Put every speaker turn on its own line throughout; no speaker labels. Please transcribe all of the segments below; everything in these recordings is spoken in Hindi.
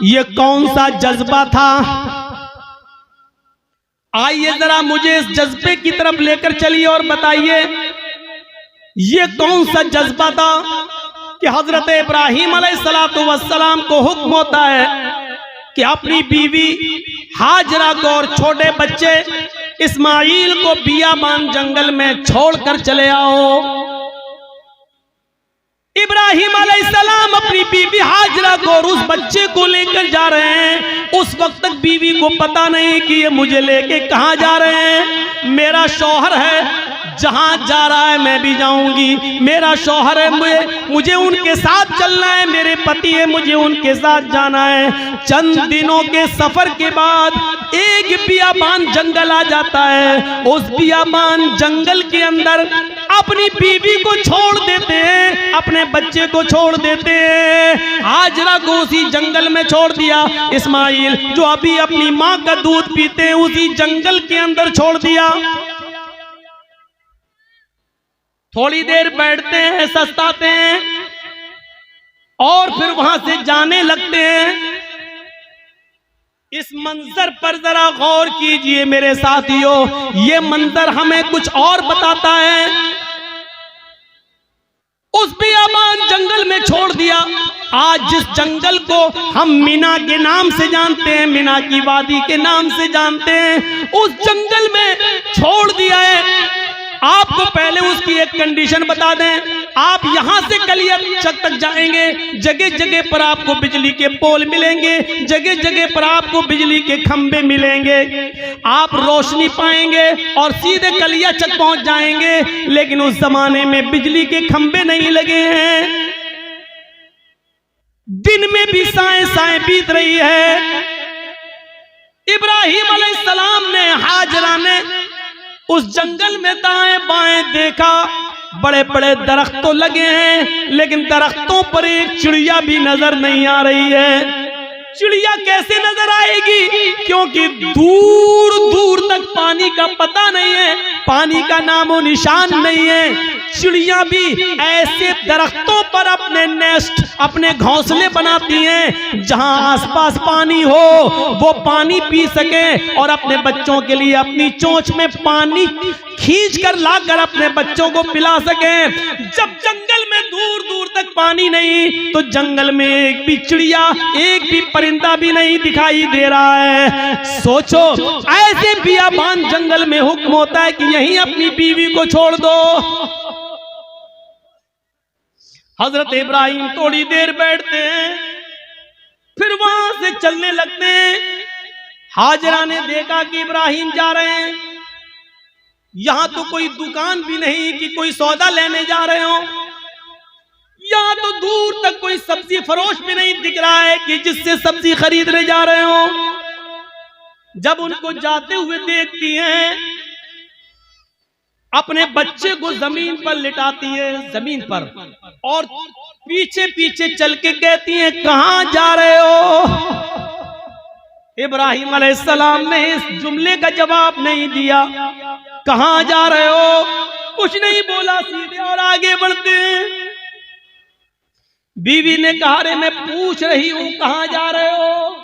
ये कौन सा जज्बा था? आइए जरा मुझे इस जज्बे की तरफ लेकर चलिए और बताइए ये कौन सा जज्बा था कि हजरत इब्राहीम अलैहिस्सलातु वस्सलाम को हुक्म होता है कि अपनी बीवी हाजरा को और छोटे बच्चे इस्माइल को बियाबान जंगल में छोड़कर चले आओ। इब्राहीम अलैहिस्सलाम अपनी बीवी हाजरा को और उस बच्चे को लेकर जा रहे हैं। उस वक्त तक बीवी को पता नहीं कि ये मुझे लेके कहां जा रहे हैं। मेरा शौहर है, जहां जा रहा है मैं भी जाऊंगी। मेरा शौहर है, मुझे उनके साथ चलना है। मेरे पति है, मुझे उनके साथ जाना है। चंद दिनों के सफर के बाद एक बियाबान जंगल आ जाता है। उस बियाबान जंगल के अंदर अपनी बीवी को छोड़ देते हैं, अपने बच्चे को छोड़ देते हैं। हाजरा को उसी जंगल में छोड़ दिया। इस्माइल जो अभी अपनी माँ का दूध पीते हैं उसी जंगल के अंदर छोड़ दिया। थोड़ी देर बैठते हैं, सस्ताते हैं और फिर वहां से जाने लगते हैं। इस मंजर पर जरा गौर कीजिए मेरे साथियों, ये मंजर हमें कुछ और बताता है। उस बियाबान जंगल में छोड़ दिया। आज जिस जंगल को हम मीना के नाम से जानते हैं, मीना की वादी के नाम से जानते हैं, उस जंगल में छोड़ दिया है। आपको पहले उसकी एक कंडीशन बता दें, आप यहां से कलिया चक तक जाएंगे, जगह जगह पर आपको बिजली के पोल मिलेंगे, जगह जगह पर आपको बिजली के खंबे मिलेंगे, आप रोशनी पाएंगे और सीधे कलिया चक पहुंच जाएंगे। लेकिन उस जमाने में बिजली के खंबे नहीं लगे हैं। दिन में भी साएं साएं बीत रही है। इब्राहीम अलैहिस्सलाम ने, हाजरा ने उस जंगल में दाएं बाएं देखा, बड़े बड़े दरख्त तो लगे हैं लेकिन दरख्तों पर एक चिड़िया भी नजर नहीं आ रही है। चिड़िया कैसे नजर आएगी? क्योंकि दूर दूर तक पानी का पता नहीं है, पानी का नामो निशान नहीं है। चिड़िया भी ऐसे दरख्तों पर अपने नेस्ट, अपने घोंसले बनाती हैं जहां आसपास पानी हो, वो पानी पी सके और अपने बच्चों के लिए अपनी चोंच में पानी खींच कर लाकर अपने बच्चों को पिला सके। जब जंगल में दूर दूर तक पानी नहीं तो जंगल में एक भी चिड़िया, एक भी परिंदा भी नहीं दिखाई दे रहा है। सोचो, ऐसे बियाबान जंगल में हुक्म होता है कि यहीं अपनी बीवी को छोड़ दो। हजरत इब्राहीम थोड़ी देर बैठते हैं, फिर वहां से चलने लगते हैं। हाजरा ने देखा कि इब्राहीम जा रहे हैं। यहां तो कोई दुकान भी नहीं कि कोई सौदा लेने जा रहे हो। यहां तो दूर तक कोई सब्जी फरोश भी नहीं दिख रहा है कि जिससे सब्जी खरीदने जा रहे हो। जब उनको जाते हुए देखती हैं, अपने बच्चे को जमीन पर लिटाती है, जमीन पर, और पीछे पीछे चल के कहती हैं, कहां जा रहे हो? इब्राहीम अलैहिस्सलाम ने इस जुमले का जवाब नहीं दिया। कहां जा रहे हो? कुछ नहीं बोला, सीधे और आगे बढ़ते हैं। बीवी ने कहा, रे मैं पूछ रही हूं कहां जा रहे हो?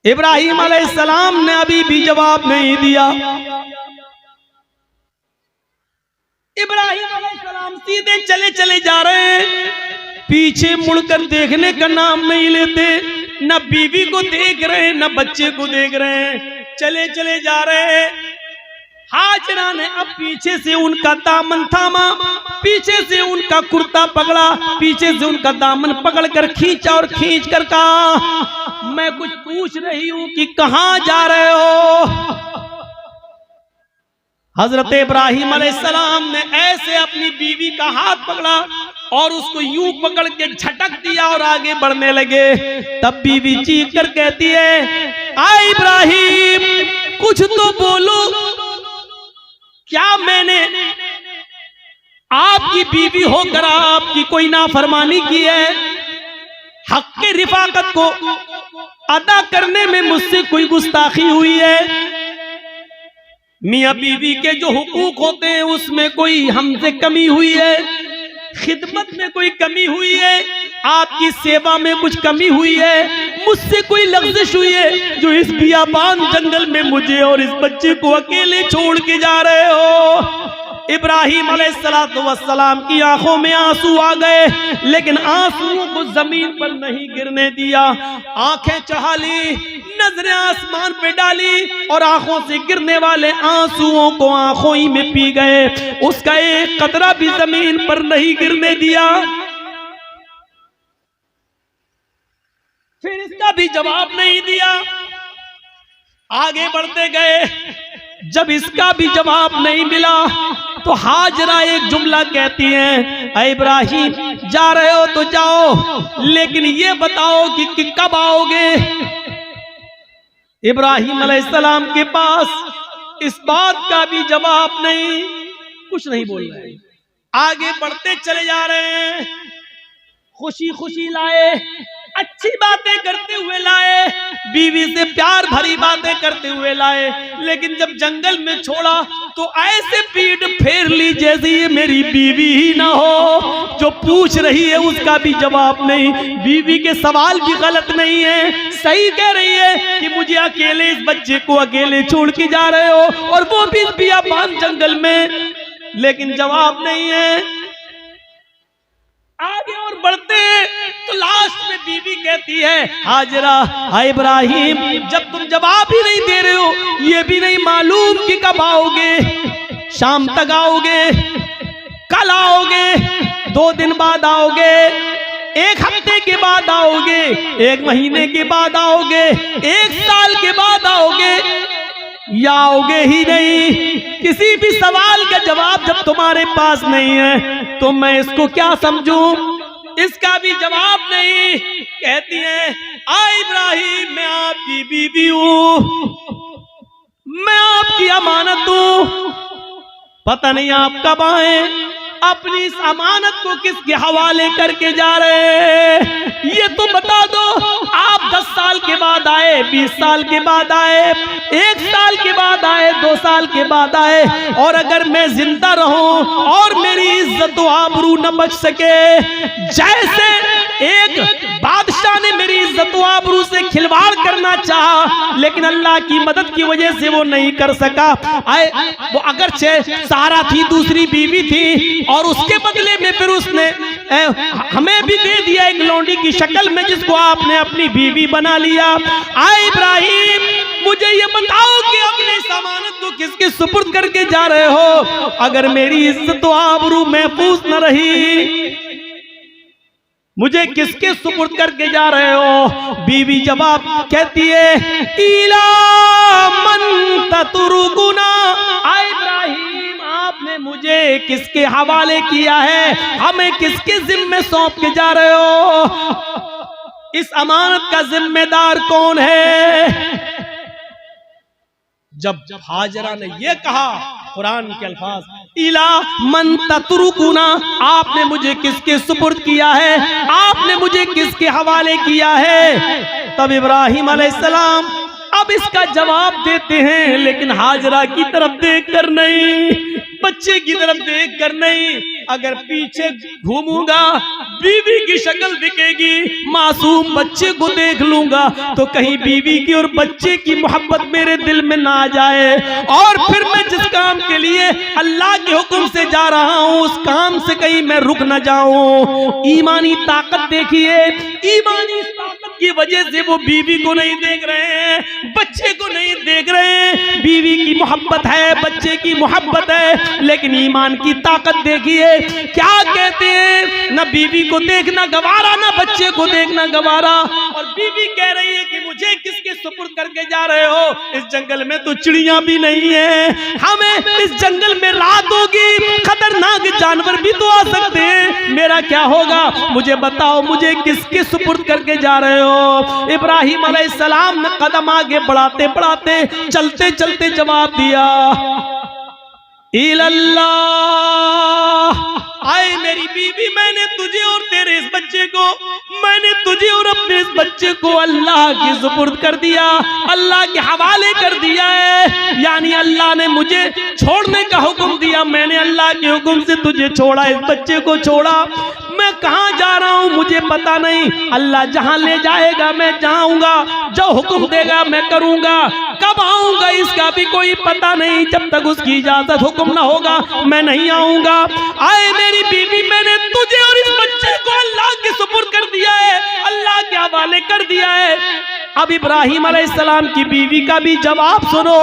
इब्राहीम अलैहिस्सलाम ने अभी भी जवाब नहीं दिया। इब्राहीम अलैहिस्सलाम सीधे चले चले जा रहे हैं, पीछे मुड़कर देखने का नाम नहीं लेते। न बीवी को देख रहे हैं, न बच्चे को देख रहे हैं, चले चले जा रहे हैं। हाजरा ने अब पीछे से उनका दामन थामा, पीछे से उनका कुर्ता पकड़ा, पीछे से उनका दामन पकड़कर खींचा और खींच कर कहा, मैं कुछ पूछ रही हूं कि कहां जा रहे हो? हजरत इब्राहीम अलैहिस्सलाम ने ऐसे अपनी बीवी का हाथ पकड़ा और उसको यूं पकड़ के झटक दिया और आगे बढ़ने लगे। तब बीवी चीख कर कहती है, आए इब्राहीम, कुछ तो बोलो, क्या मैंने आपकी बीवी होकर आपकी कोई नाफरमानी की है? हक के रिफाकत को अदा करने में मुझसे कोई गुस्ताखी हुई है? मियां बीवी के जो हुकूक होते हैं उसमें कोई हमसे कमी हुई है? खिदमत में कोई कमी हुई है? आपकी सेवा में कुछ कमी हुई है, मुझसे कोई लग़्ज़िश हुई है जो इस बियाबान जंगल में मुझे और इस बच्चे को अकेले छोड़ के जा रहे हो। इब्राहीम अलैहिस्सलाम की आंखों में आंसू आ गए, लेकिन आंसुओं को जमीन पर नहीं गिरने दिया। आंखें चढ़ा ली, नजरें आसमान पे डाली और आंखों से गिरने वाले आंसुओं को आंखों ही में पी गए। उसका एक कतरा भी जमीन पर नहीं गिरने दिया। फिर इसका भी जवाब नहीं दिया। आगे बढ़ते गए, जब इसका भी जवाब नहीं मिला तो हाजरा एक जुमला कहती हैं, ऐ इब्राहीम जा रहे हो तो जाओ, लेकिन ये बताओ कि कब आओगे। इब्राहीम अलैहिस्सलाम के पास इस बात का भी जवाब नहीं, कुछ नहीं बोल रहे। आगे बढ़ते चले जा रहे हैं। खुशी खुशी लाए, अच्छी बातें करते हुए लाए, बीवी से प्यार भरी बातें करते हुए लाए, लेकिन जब जंगल में छोड़ा तो ऐसे पीठ फेर ली जैसे ये मेरी बीवी ही ना हो। जो पूछ रही है उसका भी जवाब नहीं। बीवी के सवाल भी गलत नहीं है, सही कह रही है कि मुझे अकेले इस बच्चे को अकेले छोड़ के जा रहे हो, और वो भी इस बियाबान जंगल में, लेकिन जवाब नहीं है। आगे और बढ़ते तो लास्ट में बीवी कहती है, हाजरा हाय इब्राहीम जब तुम जवाब ही नहीं दे रहे हो, ये भी नहीं मालूम कि कब आओगे, शाम तक आओगे, कल आओगे, 2 दिन बाद आओगे, 1 हफ्ते के बाद आओगे, 1 महीने के बाद आओगे, 1 साल के बाद आओगे, या आओगे ही नहीं। किसी भी सवाल का जवाब जब तुम्हारे पास नहीं है तो मैं इसको क्या समझूं। इसका भी जवाब नहीं। कहती है, आ इब्राहीम मैं आपकी बीवी हूं, मैं आपकी अमानत हूं, पता नहीं आप कब आए, अपनी इस अमानत को किसके हवाले करके जा रहे हैं ये तो बता दो। आप 10 साल के बाद आए, 20 साल के बाद आए, 1 साल के बाद आए, 2 साल के बाद आए, और अगर मैं जिंदा रहूं और मेरी इज्जत व आबरू न बच सके, जैसे एक बादशाह ने मेरी इज्जत व आबरू से खिलवाड़ करना चाहा लेकिन अल्लाह की मदद की वजह से वो नहीं कर सका। वो अगरचे सारा थी, दूसरी बीवी थी, और उसके बदले में फिर उसने हमें भी दे दिया एक लौंडी की शक्ल में, जिसको आपने अपनी बीवी बना लिया। आए इब्राहीम मुझे ये बताओ कि अपने अमानत को किसके सुपुर्द करके जा रहे हो। अगर मेरी इज्जत व आबरू महफूज न रही, मुझे किसके सुपुर्द करके जा रहे हो। बीवी जवाब कहती है, इला मन ततरुकुना, आए इब्राहीम आपने मुझे किसके हवाले किया है, हमें किसके जिम्मे सौंप के जा रहे हो। इस अमानत का जिम्मेदार कौन है। जब हाजरा ने यह कहा, कुरान के अल्फाज, इला मन ततरुकुना, आपने मुझे किसके सुपुर्द किया है, आपने मुझे किसके हवाले किया है। तब इब्राहीम अलैहिस्सलाम अब इसका जवाब देते हैं, लेकिन हाजरा की तरफ देख कर नहीं, बच्चे की तरफ देख कर नहीं। अगर पीछे घूमूंगा बीवी की शक्ल दिखेगी, मासूम बच्चे को देख लूंगा तो कहीं बीवी की और बच्चे की मोहब्बत मेरे दिल में ना आ जाए, और फिर मैं जिस काम के लिए अल्लाह के हुक्म से जा रहा हूं उस काम से कहीं मैं रुक न जाऊं। ईमानी ताकत देखिए, ईमानी ताकत की वजह से वो बीवी को नहीं देख रहे हैं, बच्चे को नहीं देख रहे हैं। बीवी की मोहब्बत है, बच्चे की मोहब्बत है, लेकिन ईमान की ताकत देखिए। क्या कहते हैं, न बीवी को देखना गवारा, न बच्चे को देखना गवारा, और बीवी कह रही है कि मुझे किसके सुपुर्द करके जा रहे हो। इस जंगल में तो चिड़िया भी नहीं है, हमें इस जंगल में रात होगी, खतरनाक जानवर भी तो आ सकते हैं, मेरा क्या होगा। मुझे बताओ मुझे किसके सुपुर्द करके जा रहे हो। इब्राहीम अलैहिस्सलाम ने कदम आगे बढ़ाते बढ़ाते चलते चलते जवाब दिया, इल्लल्लाह, आए मेरी बीवी, मैंने तुझे और तेरे इस बच्चे को, मैंने तुझे और अपने इस बच्चे को अल्लाह के सुपुर्द कर दिया, अल्लाह के हवाले कर दिया है। यानी अल्लाह ने मुझे छोड़ने का हुक्म दिया, मैंने अल्लाह के हुक्म से तुझे छोड़ा, इस बच्चे को छोड़ा। मैं कहाँ जा रहा हूँ मुझे पता नहीं, अल्लाह जहाँ ले जाएगा मैं जाऊंगा, जो हुक्म देगा मैं करूंगा, कब आऊंगा इसका भी कोई पता नहीं, जब तक उसकी इजाजत हुक्म ना होगा मैं नहीं आऊंगा। आए मेरी बीवी, मैंने तुझे और इस बच्चे को अल्लाह के सुपुर्द कर दिया है, अल्लाह के हवाले कर दिया है। अब इब्राहिम अलैहिस्सलाम की बीवी का भी जवाब सुनो।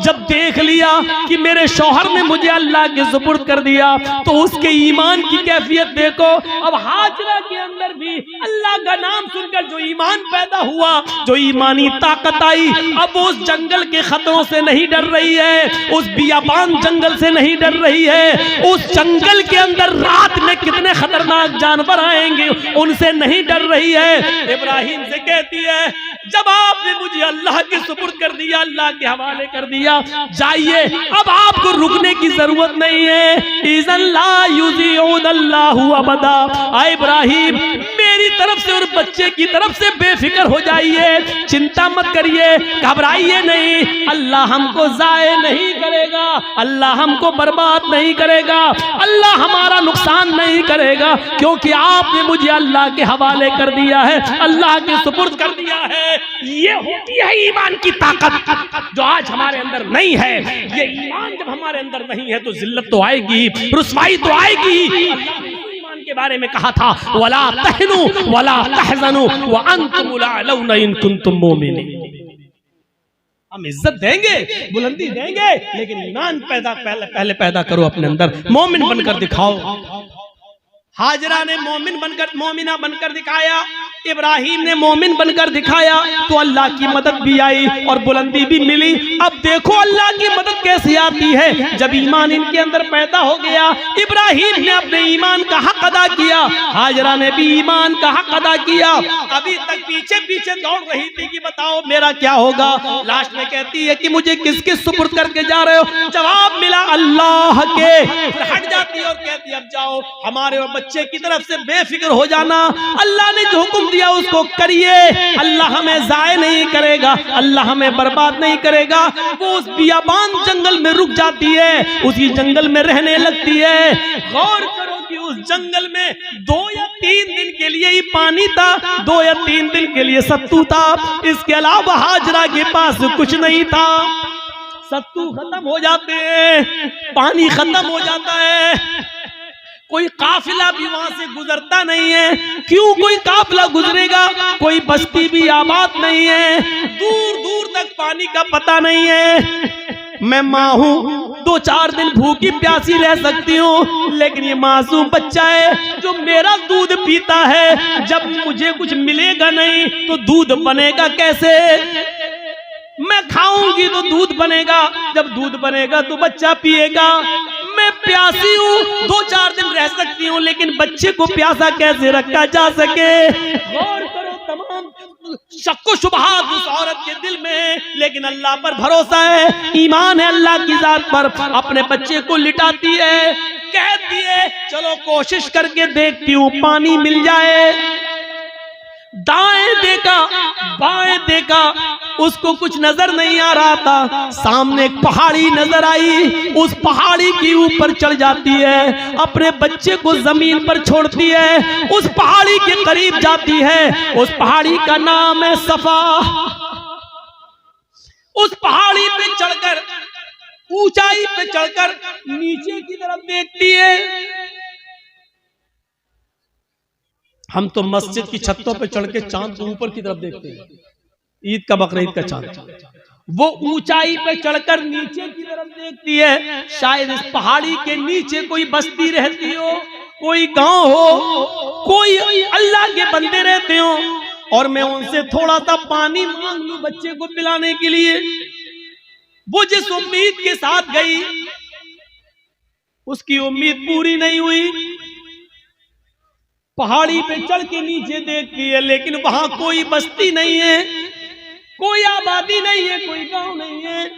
जब देख लिया कि मेरे शौहर ने मुझे अल्लाह के सुपुर्द कर दिया तो उसके ईमान की कैफियत देखो। अब हाजरा के अंदर भी अल्लाह का नाम सुनकर जो ईमान पैदा हुआ, जो ईमानी ताकत आई, अब वो उस जंगल के खतरों से नहीं डर रही है, उस बियाबान जंगल से नहीं डर रही है, उस जंगल के अंदर रात में कितने खतरनाक जानवर आएंगे उनसे नहीं डर रही है। इब्राहिम से कहती है जब आपने मुझे अल्लाह के सुपुर्द कर दिया, अल्लाह के हवाले कर दिया, जाइए, अब आपको रुकने की जरूरत नहीं है। इज़न ला युज़िउनल्लाहु अबदा। आए इब्राहिम, मेरी तरफ से और बच्चे की तरफ से बेफिक्र हो जाइए, चिंता मत करिए, घबराइए नहीं, अल्लाह हमको जाए नहीं करेगा, अल्लाह हमको बर्बाद नहीं करेगा, अल्लाह हमारा नुकसान नहीं करेगा, क्योंकि आपने मुझे अल्लाह के हवाले कर दिया है, अल्लाह के सुपुर्द कर दिया है। ये होती है ईमान की ताकत जो आज हमारे अंदर नहीं है। ये ईमान जब हमारे अंदर नहीं है तो जिल्लत तो आएगी, रुसवाई तो आएगी। अल्लाह ने ईमान के बारे में कहा था वला तहनु वला तहज़नु व अंतुमुल अअलौना इन कुंतुम मुमिनीन। हम इज्जत देंगे, बुलंदी देंगे, लेकिन ईमान पहले पैदा करो अपने अंदर, मोमिन बनकर दिखाओ। हाजरा ने मोमिना बनकर दिखाया, इब्राहिम ने मोमिन बनकर दिखाया, तो अल्लाह की मदद भी आई और बुलंदी भी मिली। अब देखो अल्लाह की मदद कैसे आती है। जब ईमान इनके अंदर पैदा हो गया, इब्राहिम ने अपने ईमान का हक अदा किया, हाजरा ने भी ईमान का हक अदा किया। अभी तक पीछे पीछे दौड़ रही थी कि बताओ मेरा क्या होगा। लास्ट में कहती है कि मुझे किसके सुपुर्द करके जा रहे हो। जवाब मिला अल्लाह के। फिर हट जाती है और कहती अब जाओ, हमारे और बच्चे की तरफ से बेफिक्र हो जाना, अल्लाह ने जो हुक्म दिया उसको करिए, अल्लाह हमें जाए नहीं करेगा, अल्लाह हमें बर्बाद नहीं करेगा। वो उस बियाबान जंगल में रुक जाती है, उसी जंगल में रहने लगती है। गौर करो कि उस जंगल में 2 या 3 दिन के लिए ही पानी था, 2 या 3 दिन के लिए सत्तू था, इसके अलावा हाजरा के पास कुछ नहीं था। सत्तू खत्म हो जाते हैं, पानी खत्म हो जाता है, कोई काफिला भी वहां से गुजरता नहीं है। क्यों कोई काफिला गुजरेगा, कोई बस्ती भी आबाद नहीं है, दूर दूर तक पानी का पता नहीं है। मैं माँ हूँ, 2-4 दिन भूखी प्यासी रह सकती हूँ, लेकिन ये मासूम बच्चा है जो मेरा दूध पीता है, जब मुझे कुछ मिलेगा नहीं तो दूध बनेगा कैसे। मैं खाऊंगी तो दूध बनेगा, जब दूध बनेगा तो बच्चा पिएगा। मैं प्यासी हूँ, 2-4 दिन रह सकती हूँ, लेकिन बच्चे को प्यासा कैसे रखा जा सके। गौर करो तमाम शक्को शुबहात उस औरत के दिल में, लेकिन अल्लाह पर भरोसा है, ईमान है अल्लाह की जात पर। अपने बच्चे को लिटाती है, कहती है चलो कोशिश करके देखती हूँ पानी मिल जाए। दाएं देखा बाएं देखा, उसको कुछ नजर नहीं आ रहा था। सामने एक पहाड़ी नजर आई, उस पहाड़ी के ऊपर चढ़ जाती है, अपने बच्चे को जमीन पर छोड़ती है, उस पहाड़ी के करीब जाती है। उस पहाड़ी का नाम है सफा। उस पहाड़ी पे चढ़कर, ऊंचाई पे चढ़कर नीचे की तरफ देखती है। हम तो मस्जिद की छतों पे चढ़ के चांद को ऊपर की तरफ देखते हैं, ईद का बकरीद का चांद। वो ऊंचाई पे चढ़कर नीचे की तरफ देखती है, शायद इस पहाड़ी के नीचे कोई बस्ती रहती हो, कोई गांव हो, कोई अल्लाह के बंदे रहते हो, और मैं उनसे थोड़ा सा पानी मांग लूं बच्चे को पिलाने के लिए। वो जिस उम्मीद के साथ गई, उसकी उम्मीद पूरी नहीं हुई। पहाड़ी पे चढ़ के नीचे देखती है, लेकिन वहां कोई बस्ती नहीं है, कोई आबादी नहीं है, कोई गांव नहीं है।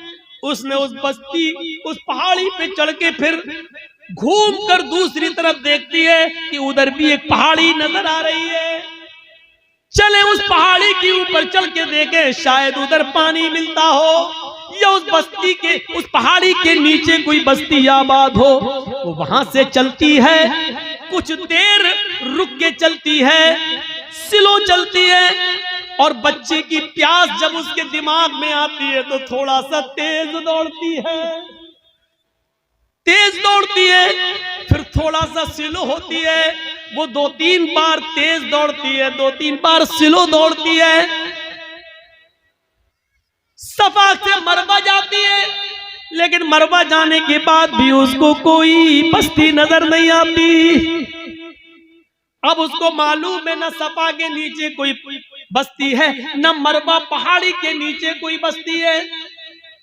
उसने उस बस्ती, उस पहाड़ी पे चढ़ के फिर घूमकर दूसरी तरफ देखती है कि उधर भी एक पहाड़ी नजर आ रही है। चले उस पहाड़ी के ऊपर चढ़ के देखे, शायद उधर पानी मिलता हो, या उस बस्ती के, उस पहाड़ी के नीचे कोई बस्ती आबाद हो। वो वहां से चलती है, कुछ देर रुक के चलती है, स्लो चलती है, और बच्चे की प्यास जब उसके दिमाग में आती है तो थोड़ा सा तेज दौड़ती है, तेज दौड़ती है, फिर थोड़ा सा स्लो होती है। वो 2-3 बार तेज दौड़ती है, 2-3 बार स्लो दौड़ती है। सफा से मरवा जाती है, लेकिन मरवा जाने के बाद भी उसको कोई बस्ती नजर नहीं आती। अब उसको मालूम है न सफा के नीचे कोई बस्ती है, न मरवा पहाड़ी के नीचे कोई बस्ती है,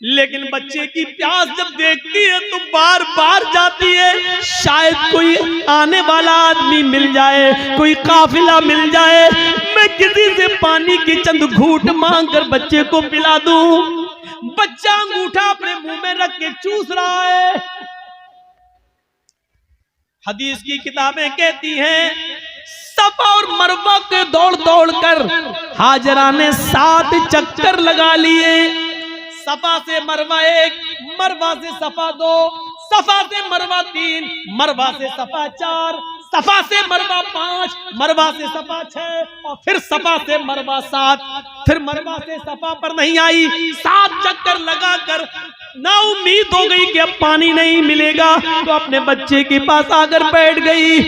लेकिन बच्चे की प्यास जब देखती है तो बार बार जाती है। शायद कोई आने वाला आदमी मिल जाए, कोई काफिला मिल जाए, मैं किसी से पानी की चंद घूंट मांग कर बच्चे को पिला दूं। बच्चा अंगूठा अपने मुंह में रख के चूस रहा है। हदीस की किताबें कहती हैं सफा और मरवा के दौड़ दौड़ कर हाजरा ने 7 चक्कर लगा लिए। सफा से मरवा 1, मरवा से सफा 2, सफा से मरवा 3, मरवा से सफा 4, सफा से मरवा 5, मरवा से सफा 6, और फिर सफा से मरवा 7। फिर मरवा से सफा पर नहीं आई, 7 चक्कर लगाकर ना उम्मीद हो गई कि अब पानी नहीं मिलेगा, तो अपने बच्चे के पास आकर बैठ गई,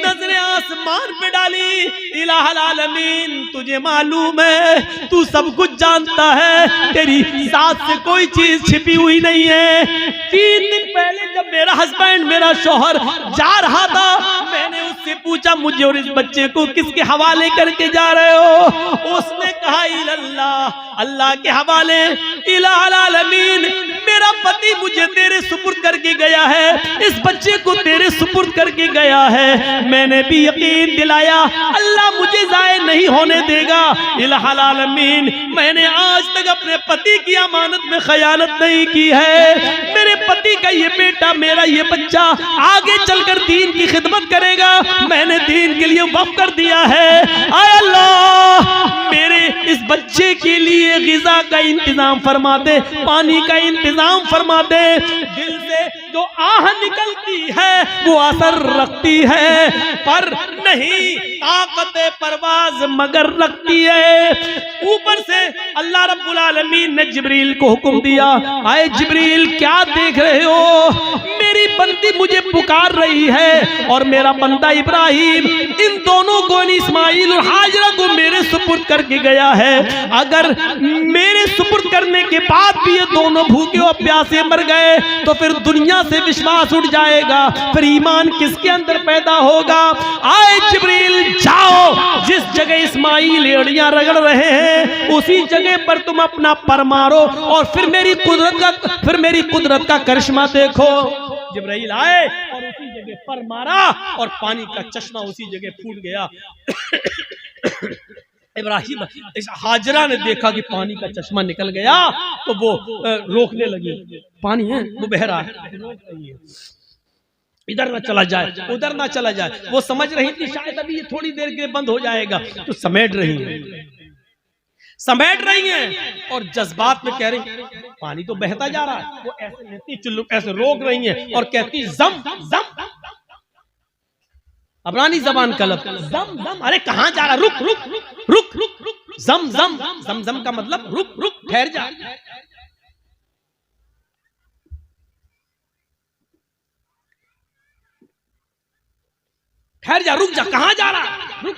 नजरें आसमान पे डाली। इलाहुल आलमीन, तुझे मालूम है, तू सब कुछ जानता है, तेरी साथ से कोई चीज छिपी हुई नहीं है। 3 दिन पहले जब मेरा हस्बैंड, मेरा शौहर जा रहा था, मैंने उससे पूछा मुझे और इस बच्चे को किसके हवाले करके जा रहे हो? उसने कहा इल्लल्लाह, अल्लाह के हवाले। इलाहुल आलमीन, मेरा पति मुझे तेरे सुपुर्द करके गया है, इस बच्चे को तेरे सुपुर्द करके गया है। मैंने भी यकीन दिलाया अल्लाह मुझे जाए नहीं होने देगा। इलाहुल आलमीन, मैंने आज तक अपने पति की अमानत में खयानत नहीं की है। मेरे पति का ये बेटा, मेरा ये बच्चा आगे चलकर दीन की खिदमत करेगा, मैंने दीन के लिए वक़्फ कर दिया है। आय अल्लाह, मेरे इस बच्चे के लिए ग़िज़ा का इंतजाम फरमा दे, पानी का इंतजाम फरमा दे। दिल से जो आह निकलती है वो असर रखती है, पर नहीं ताकत परवाज मगर रखती है। ऊपर से अल्लाह रब्बुल आलमीन ने जिब्रील को हुक्म दिया, आए जिब्रील क्या देख रहे हो? मेरी बंदी मुझे पुकार रही है और मेरा बंदा इब्राहिम इन दोनों को, इस्माइल और हाजरा को मेरे सुपुर्द करके गया है। अगर मेरे सुपुर्द करने के बाद भी ये दोनों भूखे और प्यासे मर गए तो फिर दुनिया से विश्वास उठ जाएगा, फिर ईमान किसके अंदर पैदा होगा? आए जिब्रील, जाओ, जिस जगह इस्माइल एड़ियां रगड़ रहे हैं उसी जगह पर तुम अपना पर मारो और फिर मेरी कुदरत का करिश्मा देखो। जिब्राइल आए और उसी जगह पर मारा और पानी का चश्मा उसी जगह फूट गया। इब्राहिम, हाजरा ने देखा कि पानी का चश्मा निकल गया तो वो रोकने लगी, पानी है वो बह रहा है, इधर ना चला जाए, उधर ना चला जाए। वो समझ रही थी शायद अभी ये थोड़ी देर के बंद हो जाएगा, तो समेट रही हैं और जज्बात में कह रही पानी तो बहता जा रहा है। वो ऐसे लेती चुल्लू ऐसे रोक रही हैं और कहती जम जम, अबरानी जबान कलब, जम जम, अरे कहां जा रहा? रुक रुक रुक रुक रुक, जम जम, जम जम का मतलब रुक रुक, ठहर जा। ठहर जा, रुक जा, कहां जा रहा? रुक।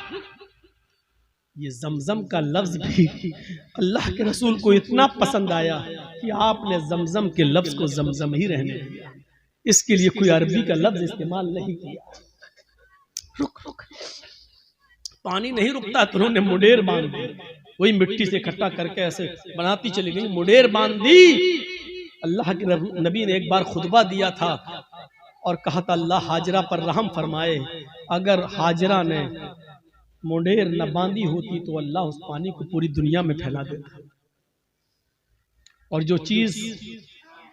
ये जमजम का लफ्ज भी अल्लाह के रसूल को इतना पसंद आया कि आपने जमजम के लफ्ज को जमजम ही रहने दिया, इसके लिए कोई अरबी का लफ्ज इस्तेमाल नहीं किया। रुक रुक, पानी नहीं रुकता तो उन्होंने मुडेर बांध दी, वही मिट्टी से इकट्ठा करके ऐसे बनाती चली गई, मुडेर बांध दी। अल्लाह के नबी ने एक बार खुतबा दिया था और कहा था अल्लाह हाजरा पर रहम फरमाए, अगर हाजरा ने मुडेर न बांधी होती तो अल्लाह उस पानी को पूरी दुनिया में फैला देता। और जो चीज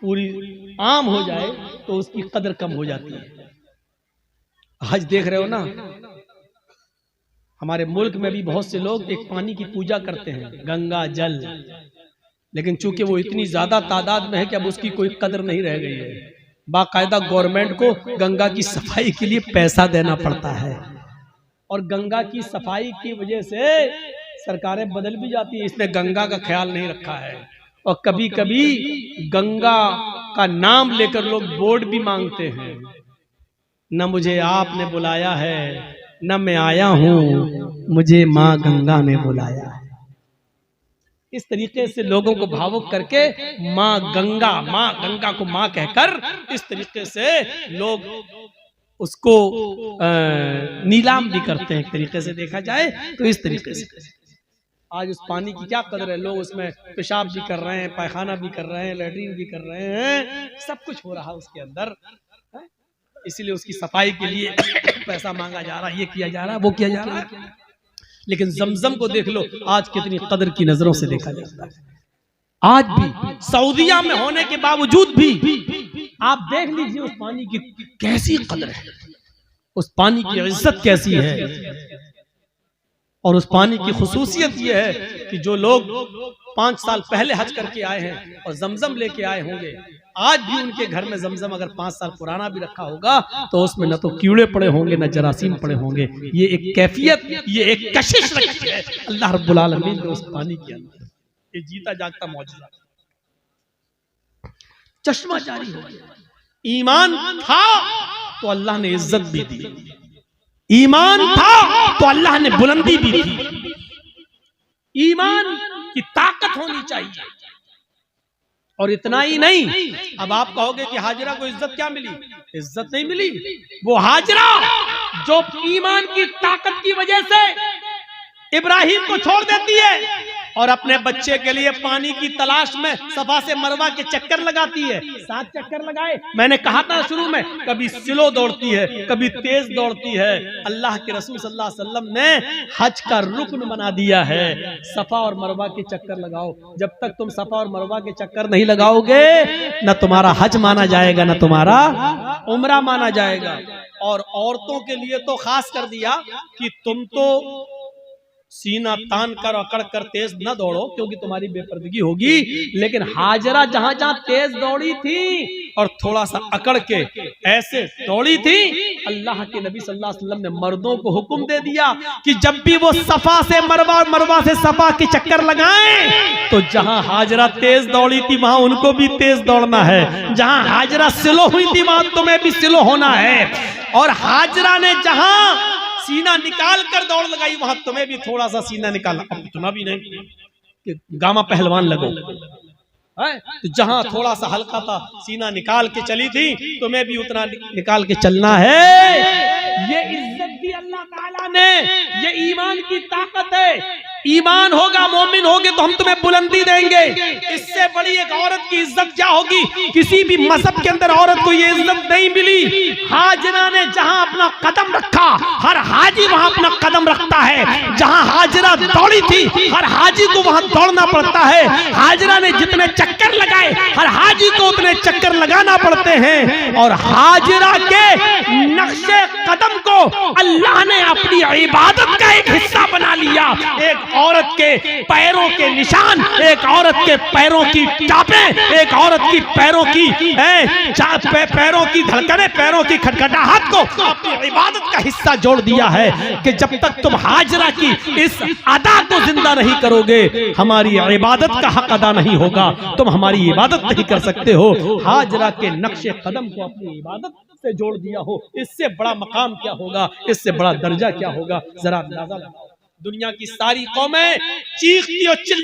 पूरी आम हो जाए तो उसकी कदर कम हो जाती है। आज देख रहे हो ना, हमारे मुल्क में भी बहुत से लोग एक पानी की पूजा करते हैं, गंगा जल, लेकिन चूंकि वो इतनी ज्यादा तादाद में है कि अब उसकी कोई कदर नहीं रह गई है। बाकायदा गवर्नमेंट को गंगा की सफाई के लिए पैसा देना पड़ता है और गंगा की सफाई की वजह से सरकारें बदल भी जाती है, इसने गंगा का ख्याल नहीं रखा है। और कभी कभी गंगा का नाम लेकर लोग वोट भी मांगते हैं। न मुझे आपने बुलाया है, न मैं आया हूं, मुझे माँ गंगा ने बुलाया है। इस तरीके से लोगों को भावुक करके माँ गंगा को माँ कहकर इस तरीके से लोग उसको नीलाम भी करते हैं। एक तरीके से देखा जाए तो इस तरीके से आज उस पानी की क्या कदर है। लोग उसमें पेशाब भी कर रहे हैं, पैखाना भी कर रहे हैं, लैट्रिन भी कर रहे हैं, सब कुछ हो रहा है उसके अंदर। इसीलिए उसकी सफाई के लिए पैसा मांगा जा रहा है, ये किया जा रहा है, वो किया जा रहा है। लेकिन जमजम को देख लो, आज कितनी कदर की नजरों से देखा जाता है। आज भी सऊदिया में होने के बावजूद भी आप देख लीजिए उस पानी की कैसी कदर है, उस पानी की इज्जत कैसी है। और उस पानी की खुसूसियत यह है कि जो लोग 5 साल पहले हज करके आए हैं और जमजम लेके आए होंगे, आज भी उनके घर में जमजम अगर 5 साल पुराना भी रखा होगा तो उसमें न तो कीड़े पड़े होंगे, न जरासीम पड़े होंगे। ये एक कैफियत, ये एक कशिश रखी है अल्लाह रब्बुल आलमीन ने उस पानी के अंदर। ये जीता जागता मौजूदा चश्मा जारी हो गया। ईमान था तो अल्लाह ने इज्जत भी दी, ईमान था तो अल्लाह ने बुलंदी भी दी। ईमान की ताकत होनी चाहिए। और इतना ही नहीं, अब आप कहोगे कि हाजरा को इज्जत क्या मिली? इज्जत नहीं मिली। वो हाजरा जो ईमान की ताकत की वजह से इब्राहिम को छोड़ देती है और अपने बच्चे के लिए पानी की तलाश में सफा से मरवा के चक्कर लगाती है। 7 चक्कर लगाए। मैंने कहा था शुरू में, कभी स्लो दौड़ती है, कभी तेज दौड़ती है। अल्लाह के रसूल सल्लल्लाहु अलैहि वसल्लम ने हज का रुकन बना दिया है, सफा और मरवा के चक्कर लगाओ। जब तक तुम सफा और मरवा के चक्कर नहीं लगाओगे, न तुम्हारा हज माना जाएगा, न तुम्हारा उम्रा माना जाएगा। और औरतों के लिए तो खास कर दिया कि तुम तो सीना तान कर अकड़ कर तेज न दौड़ो क्योंकि तुम्हारी बेपर्दगी होगी। लेकिन हाजरा जहां जहां तेज दौड़ी थी और थोड़ा सा अकड़ के ऐसे दौड़ी थी, अल्लाह के नबी सल्लल्लाहु अलैहि वसल्लम ने मर्दों को हुक्म दे दिया कि जब भी वो सफा से मरवा और मरवा से सफा के चक्कर लगाएं तो जहां हाजरा तेज दौड़ी थी वहां उनको भी तेज दौड़ना है। जहां हाजरा स्लो हुई थी वहां तुम्हें भी स्लो होना है। और हाजरा ने जहां सीना निकाल कर दौड़ लगाई वहां तुम्हें भी थोड़ा सा सीना निकालना। अब इतना भी नहीं कि गामा पहलवान लगो, तो जहां थोड़ा सा हल्का था सीना निकाल के चली थी, तुम्हें भी उतना निकाल के चलना है। ये इज्जत दी अल्लाह ताला ने, ये ईमान की ताकत है। ईमान होगा, मोमिन होगे तो हम तुम्हें बुलंदी देंगे। इससे बड़ी एक औरत की इज्जत क्या होगी? किसी भी मजहब के अंदर औरत को ये इज्जत नहीं मिली। हाजरा ने जहां अपना कदम रखा, हर हाजी वहां अपना कदम रखता है। जहां हाजरा दौड़ी थी, हर हाजी को वहां दौड़ना पड़ता है। हाजरा ने जितने चक्कर लगाए, हर हाजी को उतने चक्कर लगाना पड़ते हैं। और हाजरा के नक्शे कदम को अल्लाह ने अपनी इबादत का एक हिस्सा बना लिया। एक औरत के पैरों के निशान, एक औरत के पैरों की टापें, एक औरत की पैरों की पैरों की धड़कनें, पैरों की खटखटाहट को अपनी इबादत का हिस्सा जोड़ दिया है कि जब तक तुम हाजरा की इस अदा को जिंदा नहीं करोगे, हमारी इबादत का हक अदा नहीं होगा। तुम हमारी इबादत नहीं कर सकते हो। हाजरा के नक्शे कदम को अपनी इबादत से जोड़ दिया हो, इससे बड़ा मकाम क्या होगा, इससे बड़ा दर्जा क्या होगा? जरा अंदाजा लगाओ। दुनिया की सारी कौमें चीखती और चिल्ला